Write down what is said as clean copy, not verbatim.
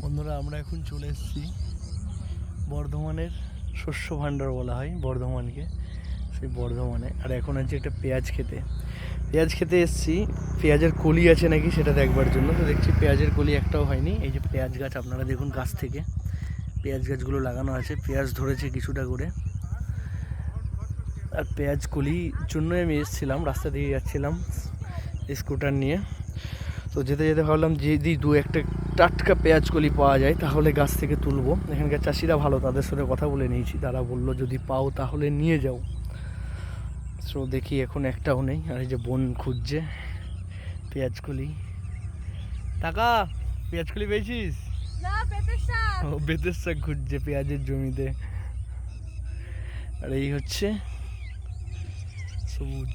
বন্ধুরা আমরা এখন চলে এসেছি বর্ধমানের শস্য ভাণ্ডার বলা হয় বর্ধমানকে, সেই বর্ধমানে। আর এখন আছে একটা পেঁয়াজ খেতে এসেছি। পেঁয়াজের কলি আছে নাকি সেটা দেখবার জন্য। তো দেখছি পেঁয়াজের কলি একটাও হয়নি। এই যে পেঁয়াজ গাছ, আপনারা দেখুন গাছ থেকে পেঁয়াজ গাছগুলো লাগানো আছে, পেঁয়াজ ধরেছে কিছুটা করে। আর পেঁয়াজ কলির জন্যই আমি এসেছিলাম, রাস্তা দিয়ে যাচ্ছিলাম স্কুটার নিয়ে। তো যেতে যেতে ভাবলাম যদি দু একটা টাটকা পেঁয়াজ কলি পাওয়া যায় তাহলে গাছ থেকে তুলবো। এখানকার চাষিরা ভালো, তাদের সাথে কথা বলে নিয়েছি, তারা বললো যদি পাও তাহলে নিয়ে যাও। তো দেখি এখন একটাও নেই। আর এই যে বোন খুঁজছে পেঁয়াজ কলি। টাকা পেঁয়াজ কলি পেয়েছিস? ও বেতের শাক খুঁজছে পেঁয়াজের জমিতে। আর এই হচ্ছে সবুজ।